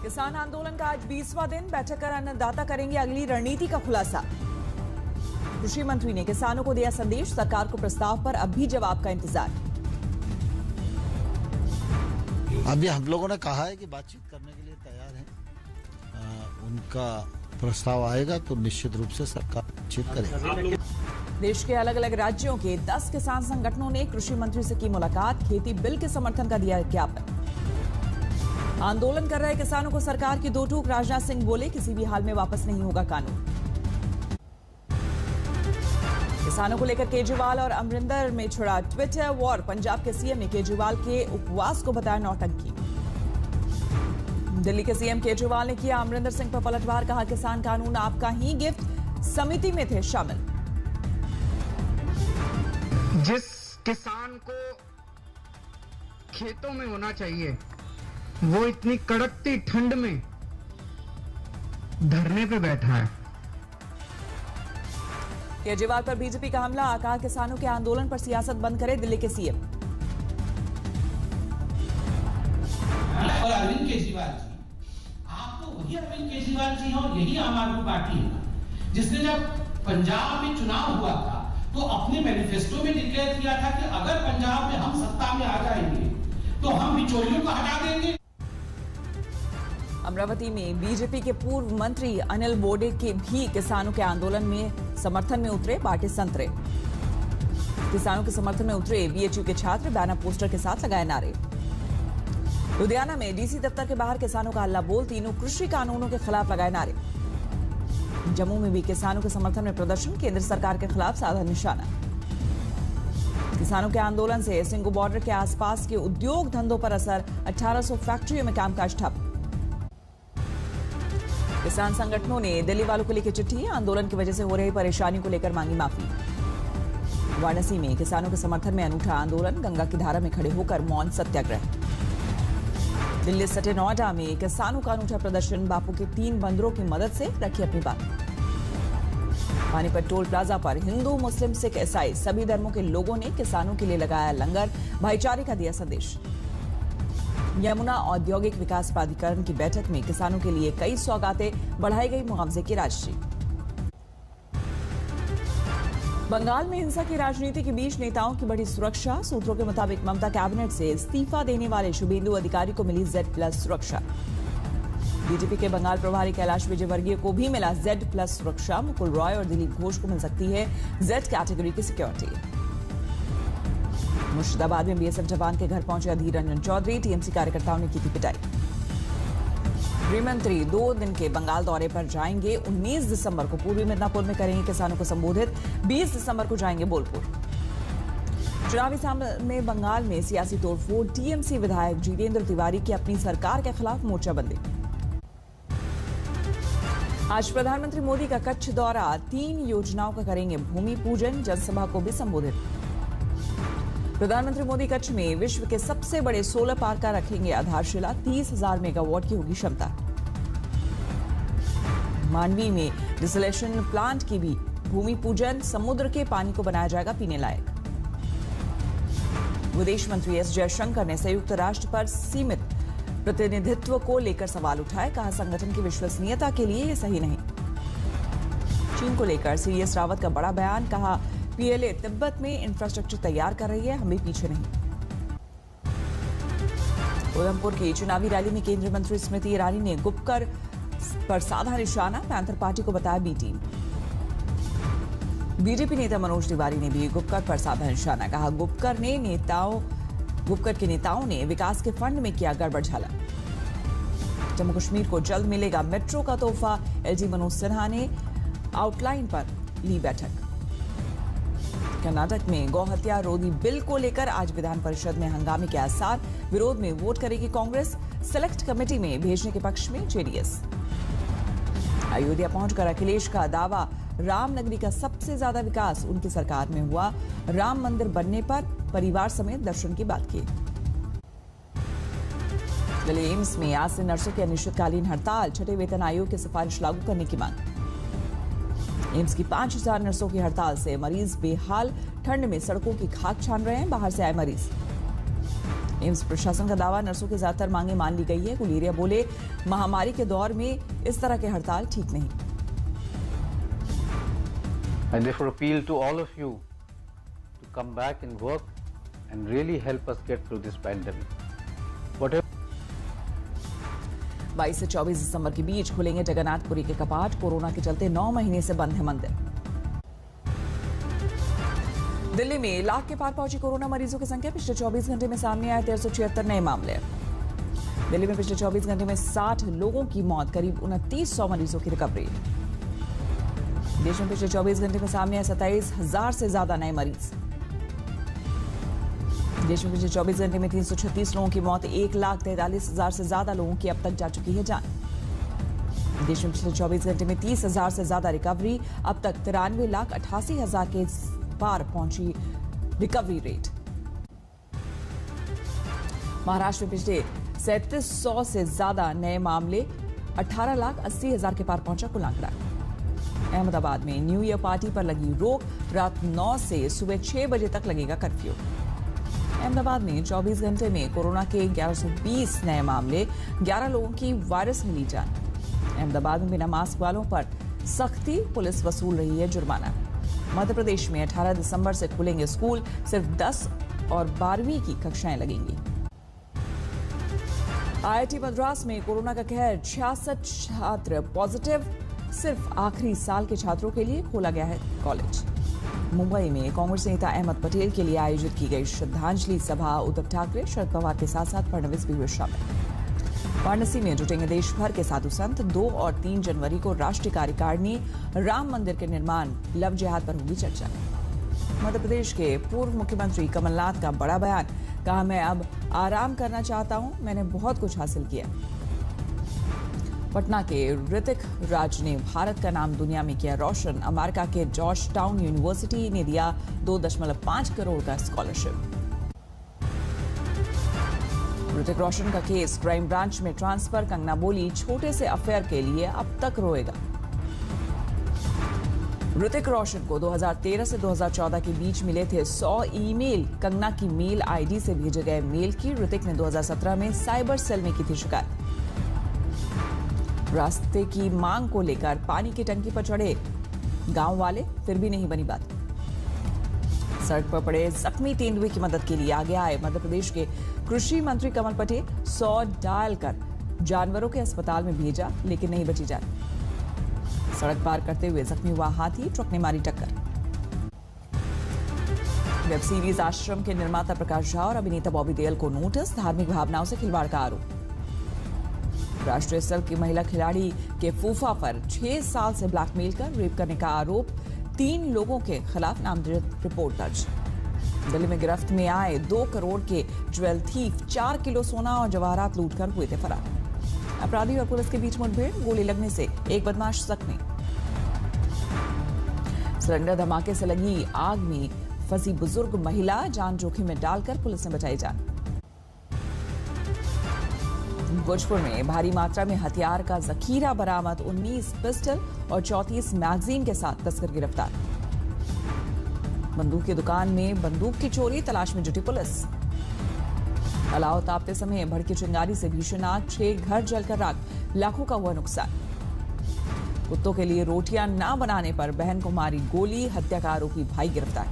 किसान आंदोलन का आज 20वां दिन। बैठक कर अन्नदाता करेंगे अगली रणनीति का खुलासा। कृषि मंत्री ने किसानों को दिया संदेश, सरकार को प्रस्ताव पर अब भी जवाब का इंतजार। अभी हम लोगों ने कहा है कि बातचीत करने के लिए तैयार हैं। उनका प्रस्ताव आएगा तो निश्चित रूप से सरकार बातचीत करेगी। देश के अलग अलग राज्यों के 10 किसान संगठनों ने कृषि मंत्री से की मुलाकात, खेती बिल के समर्थन का दिया ज्ञापन। आंदोलन कर रहे किसानों को सरकार की दो टूक, राजनाथ सिंह बोले किसी भी हाल में वापस नहीं होगा कानून। किसानों को लेकर केजरीवाल और अमरिंदर में छिड़ा ट्विटर वॉर। पंजाब के सीएम ने केजरीवाल के उपवास को बताया नौटंकी। दिल्ली के सीएम केजरीवाल ने किया अमरिंदर सिंह पर पलटवार, कहा किसान कानून आपका ही गिफ्ट, समिति में थे शामिल। जिस किसान को खेतों में होना चाहिए वो इतनी कड़कती ठंड में धरने पे बैठा है। केजरीवाल पर बीजेपी का हमला, कहा किसानों के आंदोलन पर सियासत बंद करे दिल्ली के सीएम। और अरविंद केजरीवाल जी, आप तो वही अरविंद केजरीवाल जी हैं और यही आम आदमी पार्टी है जिसने जब पंजाब में चुनाव हुआ था तो अपने मैनिफेस्टो में डिक्लेयर किया था कि अगर पंजाब में हम सत्ता में आ जाएंगे तो हम बिचौलियों को हटा देंगे। अमरावती में बीजेपी के पूर्व मंत्री अनिल बोडे के भी किसानों के आंदोलन में समर्थन में उतरे, बांटे संतरे। किसानों के समर्थन में उतरे बीएचयू के छात्र, बैनर पोस्टर के साथ लगाए नारे। लुधियाना में डीसी दफ्तर के बाहर किसानों का हल्ला बोल, तीनों कृषि कानूनों के खिलाफ लगाए नारे। जम्मू में भी किसानों के समर्थन में प्रदर्शन, केंद्र सरकार के खिलाफ साधा निशाना। किसानों के आंदोलन से सिंगू बॉर्डर के आसपास के उद्योग धंधों पर असर, 1800 फैक्ट्रियों में कामकाज ठप। किसान संगठनों ने दिल्ली वालों को लेकर चिट्ठी, आंदोलन की वजह से हो रही परेशानी को लेकर मांगी माफी। वाराणसी में किसानों के समर्थन में अनूठा आंदोलन, गंगा की धारा में खड़े होकर मौन सत्याग्रह। दिल्ली सटे नोएडा में किसानों का अनूठा प्रदर्शन, बापू के 3 बंदरों की मदद से रखी अपनी बात। पानीपत टोल प्लाजा पर हिंदू, मुस्लिम, सिख, ईसाई सभी धर्मों के लोगों ने किसानों के लिए लगाया लंगर, भाईचारे का दिया संदेश। यमुना औद्योगिक विकास प्राधिकरण की बैठक में किसानों के लिए कई सौगातें, बढ़ाई गई मुआवजे की राशि। बंगाल में हिंसा की राजनीति के बीच नेताओं की बड़ी सुरक्षा, सूत्रों के मुताबिक ममता कैबिनेट से इस्तीफा देने वाले शुभेंदु अधिकारी को मिली Z+ सुरक्षा। बीजेपी के बंगाल प्रभारी कैलाश विजयवर्गीय को भी मिला Z+ सुरक्षा। मुकुल रॉय और दिलीप घोष को मिल सकती है Z कैटेगरी की सिक्योरिटी। मुर्शिदाबाद में बीएसएफ जवान के घर पहुंचे अधीर रंजन चौधरी, टीएमसी कार्यकर्ताओं ने की थी पिटाई। गृहमंत्री 2 दिन के बंगाल दौरे पर जाएंगे। 19 दिसंबर को पूर्वी मिदनापुर में करेंगे किसानों को संबोधित, 20 दिसंबर को जाएंगे बोलपुर। चुनावी सामने में बंगाल में सियासी तोड़फोड़, टीएमसी विधायक जितेंद्र तिवारी की अपनी सरकार के खिलाफ मोर्चाबंदी। आज प्रधानमंत्री मोदी का कच्छ दौरा, 3 योजनाओं का करेंगे भूमि पूजन, जनसभा को भी संबोधित। प्रधानमंत्री मोदी कच्छ में विश्व के सबसे बड़े सोलर पार्क का रखेंगे आधारशिला, 30,000 मेगावाट की होगी क्षमता। मांडवी में डिसलेशन प्लांट की भी भूमि पूजन, समुद्र के पानी को बनाया जाएगा पीने लायक। विदेश मंत्री एस जयशंकर ने संयुक्त राष्ट्र पर सीमित प्रतिनिधित्व को लेकर सवाल उठाए, कहा संगठन की विश्वसनीयता के लिए यह सही नहीं। चीन को लेकर सीएस रावत का बड़ा बयान, कहा पीएलए तिब्बत में इंफ्रास्ट्रक्चर तैयार कर रही है, हम भी पीछे नहीं। उधमपुर की चुनावी रैली में केंद्रीय मंत्री स्मृति ईरानी ने गुपकर पर साधा निशाना, पैंथर पार्टी को बताया बी टीम। बीजेपी नेता मनोज तिवारी ने भी गुपकर पर साधा निशाना, कहा गुपकर के नेताओं ने विकास के फंड में किया गड़बड़झाला। जम्मू कश्मीर को जल्द मिलेगा मेट्रो का तोहफा, एलजी मनोज सिन्हा ने आउटलाइन पर ली बैठक। कर्नाटक में गौ हत्या रोधी बिल को लेकर आज विधान परिषद में हंगामे के आसार, विरोध में वोट करेगी कांग्रेस, सेलेक्ट कमेटी में भेजने के पक्ष में जेडीएस। अयोध्या पहुंचकर अखिलेश का दावा, रामनगरी का सबसे ज्यादा विकास उनकी सरकार में हुआ, राम मंदिर बनने पर परिवार समेत दर्शन की बात की। दिल्ली एम्स में आज से नर्सों की अनिश्चितकालीन हड़ताल, छठे वेतन आयोग की सिफारिश लागू करने की मांग। एम्स की 5000 नर्सों की हड़ताल से मरीज बेहाल, ठंड में सड़कों की खाक छान रहे हैं बाहर से आए मरीज। एम्स प्रशासन का दावा, नर्सों की ज्यादातर मांगे मान ली गई है। गुलेरिया बोले, महामारी के दौर में इस तरह के हड़ताल ठीक नहीं। I therefore appeal to all of you to come back and work and really help us get through this pandemic. Whatever 22 से 24 दिसंबर के बीच खुलेंगे जगन्नाथपुरी के कपाट। कोरोना के चलते 9 महीने से बंद है मंदिर। दिल्ली में लाख के पार पहुंची कोरोना मरीजों की संख्या। पिछले 24 घंटे में सामने आए 1376 नए मामले। दिल्ली में पिछले 24 घंटे में 60 लोगों की मौत, करीब 2900 मरीजों की रिकवरी। देश में पिछले 24 घंटे में सामने आए 27,000 से ज्यादा नए मरीज। देश में पिछले 24 घंटे में 336 लोगों की मौत, 1,43,000 से ज्यादा लोगों की अब तक जा चुकी है जान। देश में पिछले 24 घंटे में 30,000 से ज्यादा रिकवरी। अब तक 93,88,000 के पार पहुंची रिकवरी रेट। महाराष्ट्र में पिछले 3700 से ज्यादा नए मामले, 18,80,000 के पार पहुंचा कुल आंकड़ा। अहमदाबाद में न्यू ईयर पार्टी पर लगी रोक, रात 9 से सुबह 6 बजे तक लगेगा कर्फ्यू। अहमदाबाद में 24 घंटे में कोरोना के 1120 नए मामले, 11 लोगों की वायरस मिली जान। अहमदाबाद में बिना मास्क वालों पर सख्ती, पुलिस वसूल रही है जुर्माना। मध्य प्रदेश में 18 दिसंबर से खुलेंगे स्कूल, सिर्फ 10 और 12वीं की कक्षाएं लगेंगी। IIT मद्रास में कोरोना का कहर, 66 छात्र पॉजिटिव। सिर्फ आखिरी साल के छात्रों के लिए खोला गया है कॉलेज। मुंबई में कांग्रेस नेता अहमद पटेल के लिए आयोजित की गई श्रद्धांजलि सभा। उद्धव ठाकरे, शरद पवार के साथ साथ फडणवीस भी हुए शामिल। वाराणसी में जुटेंगे देश भर के साधु संत। 2 और 3 जनवरी को राष्ट्रीय कार्यकारिणी। राम मंदिर के निर्माण, लव जिहाद पर होगी चर्चा। मध्य प्रदेश के पूर्व मुख्यमंत्री कमलनाथ का बड़ा बयान, कहा मैं अब आराम करना चाहता हूं, मैंने बहुत कुछ हासिल किया। पटना के ऋतिक राज ने भारत का नाम दुनिया में किया रोशन। अमेरिका के जॉर्ज टाउन यूनिवर्सिटी ने दिया 2.5 करोड़ का स्कॉलरशिप। ऋतिक रोशन का केस क्राइम ब्रांच में ट्रांसफर। कंगना बोली, छोटे से अफेयर के लिए अब तक रोएगा। ऋतिक रोशन को 2013 से 2014 के बीच मिले थे 100 ईमेल। कंगना की मेल आईडी से भेजे गए मेल की ऋतिक ने 2017 में साइबर सेल में की थी शिकायत। रास्ते की मांग को लेकर पानी की टंकी पर चढ़े गांव वाले, फिर भी नहीं बनी बात। सड़क पर पड़े जख्मी तेंदुए की मदद के लिए आगे आए मध्य प्रदेश के कृषि मंत्री कमल पटेल। 100 डायल कर जानवरों के अस्पताल में भेजा, लेकिन नहीं बची जान। सड़क पार करते हुए जख्मी हुआ हाथी, ट्रक ने मारी टक्कर। वेब सीरीज आश्रम के निर्माता प्रकाश झा और अभिनेता बॉबी देओल को नोटिस, धार्मिक भावनाओं से खिलवाड़ का आरोप। राष्ट्रीय स्तर की महिला खिलाड़ी के फूफा पर 6 साल से ब्लैकमेल कर रेप करने का आरोप। 3 लोगों के खिलाफ नामजद रिपोर्ट दर्ज। दिल्ली में गिरफ्त में आए 2 करोड़ के ज्वेल थीफ 4 किलो सोना और जवाहरात लूटकर हुए थे फरार। अपराधी और पुलिस के बीच मुठभेड़, गोली लगने से एक बदमाश जख्मी। सिलेंडर धमाके से लगी आग में फंसी बुजुर्ग महिला, जान जोखिम में डालकर पुलिस ने बचाई जान। भोजपुर में भारी मात्रा में हथियार का जखीरा बरामद। 19 पिस्टल और 34 मैगजीन के साथ तस्कर गिरफ्तार। बंदूक की दुकान में बंदूक की चोरी, तलाश में जुटी पुलिस। अलाव तापते समय भड़की चिंगारी से भीषण आग, 6 घर जलकर राख, लाखों का हुआ नुकसान। कुत्तों के लिए रोटियां ना बनाने पर बहन को मारी गोली, हत्या का आरोपी भाई गिरफ्तार।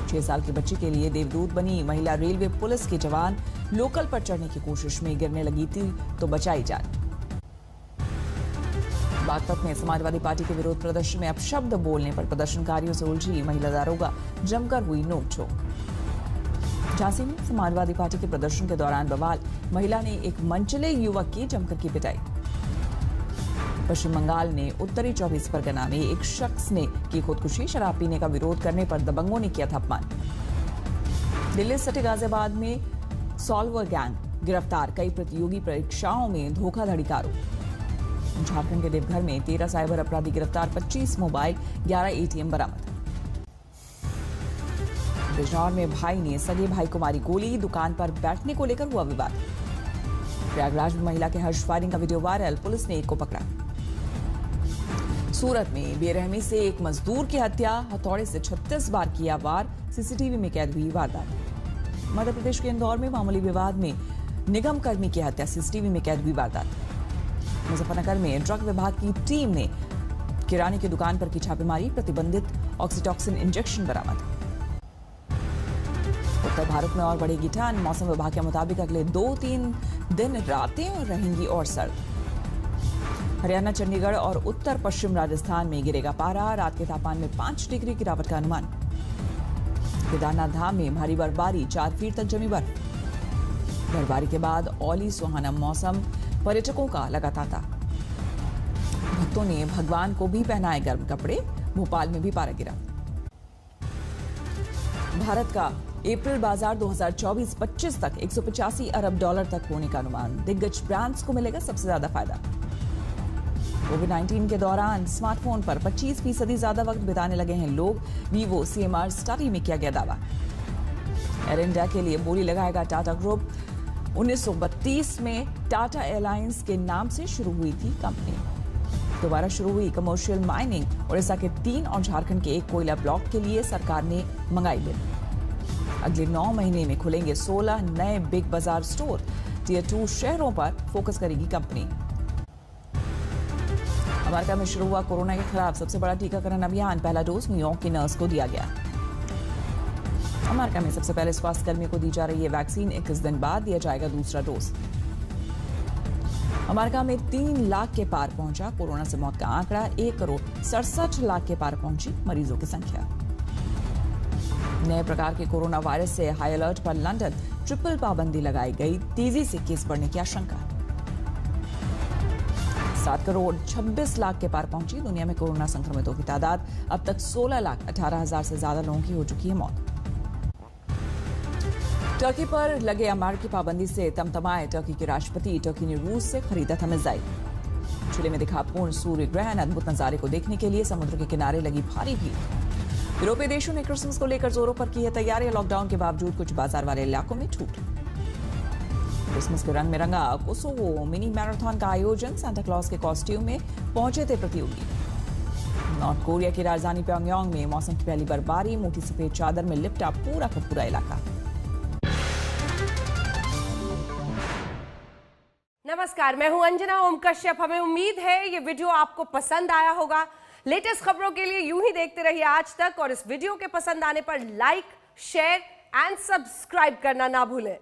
6 साल की बच्ची के लिए देवदूत बनी महिला रेलवे पुलिस की जवान। लोकल पर चढ़ने की कोशिश में गिरने लगी थी तो बचाई जान। बागपत में समाजवादी पार्टी के विरोध प्रदर्शन में अपशब्द बोलने पर प्रदर्शनकारियों से उलझी महिला दारोगा, जमकर हुई नोकझोंक। झांसी में समाजवादी पार्टी के प्रदर्शन के दौरान बवाल, महिला ने एक मनचले युवक की जमकर की पिटाई। पश्चिम बंगाल ने उत्तरी 24 परगना में एक शख्स ने की खुदकुशी, शराब पीने का विरोध करने पर दबंगों ने किया था अपमान। दिल्ली सटे गाजियाबाद में सॉल्वर गैंग गिरफ्तार, कई प्रतियोगी परीक्षाओं में धोखाधड़ी का आरोप। झारखंड के देवघर में 13 साइबर अपराधी गिरफ्तार, 25 मोबाइल, 11 ATM बरामद। बिजनौर में भाई ने सगे भाई को मारी गोली, दुकान पर बैठने को लेकर हुआ विवाद। प्रयागराज में महिला के हर्ष फायरिंग का वीडियो वायरल, पुलिस ने एक को पकड़ा। सूरत में बेरहमी से एक मजदूर की हत्या, हथौड़े से 36 बार किया वार, CCTV में कैद हुई वारदात। मध्य प्रदेश के इंदौर में मामूली विवाद में निगम कर्मी की हत्या, सीसीटीवी में कैद हुई वारदात। मुजफ्फरनगर में ड्रग विभाग की टीम ने किराने की दुकान पर की छापेमारी, प्रतिबंधित ऑक्सीटॉक्सिन इंजेक्शन बरामद। उत्तर भारत में और बढ़ेगी ठंड, मौसम विभाग के मुताबिक अगले 2-3 दिन रातें और रहेंगी और सर्द। हरियाणा, चंडीगढ़ और उत्तर पश्चिम राजस्थान में गिरेगा पारा, रात के तापमान में 5 डिग्री गिरावट का अनुमान। केदारनाथ धाम में भारी बर्फबारी, 4 फीट तक जमी बर्फ। बर्फबारी के बाद औली सुहाना मौसम, पर्यटकों का लगा तांता। भक्तों ने भगवान को भी पहनाए गर्म कपड़े, भोपाल में भी पारा गिरा। भारत का अप्रैल बाजार 2024-25 तक $185 अरब तक होने का अनुमान। दिग्गज ब्रांड्स को मिलेगा सबसे ज्यादा फायदा। कोविड-19 के दौरान स्मार्टफोन पर 25% ज्यादा वक्त बिताने लगे हैं लोग, वीवो सीएमआर स्टडी में किया गया दावा। एयर इंडिया के लिए बोली लगाएगा टाटा ग्रुप। 1932 में टाटा एयरलाइंस के नाम से शुरू हुई थी कंपनी। दोबारा शुरू हुई कमर्शियल माइनिंग। उड़ीसा के 3 और झारखंड के 1 कोयला ब्लॉक के लिए सरकार ने मंगाई बिल। अगले 9 महीने में खुलेंगे 16 नए बिग बाजार स्टोर। टियर 2 शहरों पर फोकस करेगी कंपनी। अमेरिका में शुरू हुआ कोरोना के खिलाफ सबसे बड़ा टीकाकरण अभियान। पहला डोज न्यूयॉर्क की नर्स को दिया गया। अमेरिका में सबसे पहले स्वास्थ्य कर्मियों को दी जा रही है वैक्सीन। 21 दिन बाद दिया जाएगा दूसरा डोज। अमेरिका में 3 लाख के पार पहुंचा कोरोना से मौत का आंकड़ा। 1,67,00,000 के पार पहुंची मरीजों की संख्या। नए प्रकार के कोरोना वायरस से हाई अलर्ट पर लंदन। ट्रिपल पाबंदी लगाई गई, तेजी से केस बढ़ने की आशंका। 7,26,00,000 के पार पहुंची दुनिया में कोरोना संक्रमितों की तादाद। अब तक 16,18,000 से ज्यादा लोगों की हो चुकी है मौत। टर्की पर लगे अमेरिकी पाबंदी से तमतमाए टर्की के राष्ट्रपति। टर्की ने रूस से खरीदा था मिसाइल। चिली में दिखा पूर्ण सूर्य ग्रहण। अद्भुत नजारे को देखने के लिए समुद्र के किनारे लगी भारी भीड़। यूरोपीय देशों ने क्रिसमस को लेकर जोरों पर की है तैयारियां। लॉकडाउन के बावजूद कुछ बाजार वाले इलाकों में छूट। क्रिसमस के रंग में रंगा कोसोवो। मिनी मैराथन का आयोजन। सांता क्लॉज के कॉस्ट्यूम में पहुंचे थे प्रतियोगी। नॉर्थ कोरिया की राजधानी प्योंगयांग में मौसम की पहली बर्फबारी। मोटी सफेद चादर में लिपटा पूरा का पूरा इलाका। नमस्कार, मैं हूं अंजना ओम कश्यप। हमें उम्मीद है ये वीडियो आपको पसंद आया होगा। लेटेस्ट खबरों के लिए यूं ही देखते रहिए आज तक और इस वीडियो के पसंद आने पर लाइक, शेयर एंड सब्सक्राइब करना ना भूलें।